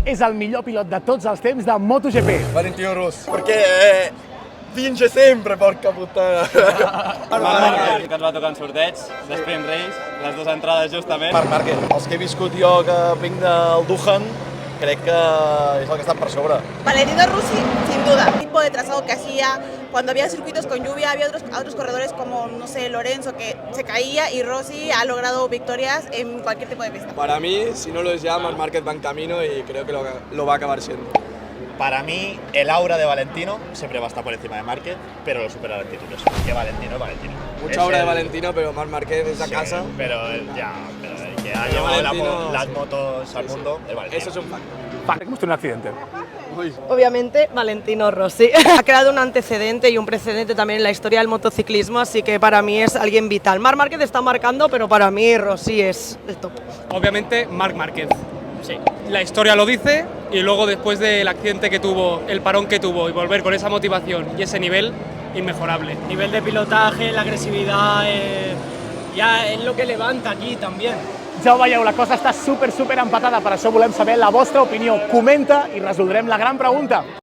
és el millor pilot de tots els temps de MotoGP? Valentino Rossi, perché vince sempre, porca puttana. Marc Márquez, que ens va tocar en sorteig, d'Sprint Race, les dues entrades justament. Marc Márquez, els que he viscut jo que vinc del Duhan, crec que és el que estan per sobre. Valentino Rossi, sin duda. El tipo de trazado que hacía, cuando había circuitos con lluvia, había otros corredores como, no sé, Lorenzo, que se caía, y Rossi ha logrado victorias en cualquier tipo de pista. Para mí, si no lo es ya, Marc Márquez va en camino y creo que lo va a acabar siendo. Para mí, el aura de Valentino siempre va a estar por encima de Márquez, pero lo superará en títulos. Que Valentino es Valentino. Mucha obra de Valentino, pero Marc Márquez es a casa. Pero el que ha llevado las motos al mundo es Valentino. Eso es un fact. Hemos tenido un accidente. Obviamente, Valentino Rossi. Ha creado un antecedente y un precedente también en la historia del motociclismo, así que para mí es alguien vital. Marc Márquez está marcando, pero para mí Rossi es el top. Obviamente, Marc Márquez. Sí. La historia lo dice, y luego después del accidente que tuvo, el parón que tuvo, y volver con esa motivación y ese nivel, inmejorable. Nivel de pilotaje, la agresividad, ja és lo que levanta aquí també. Ja ho veieu, la cosa està super empatada, per això volem saber la vostra opinió. Comenta i resoldrem la gran pregunta.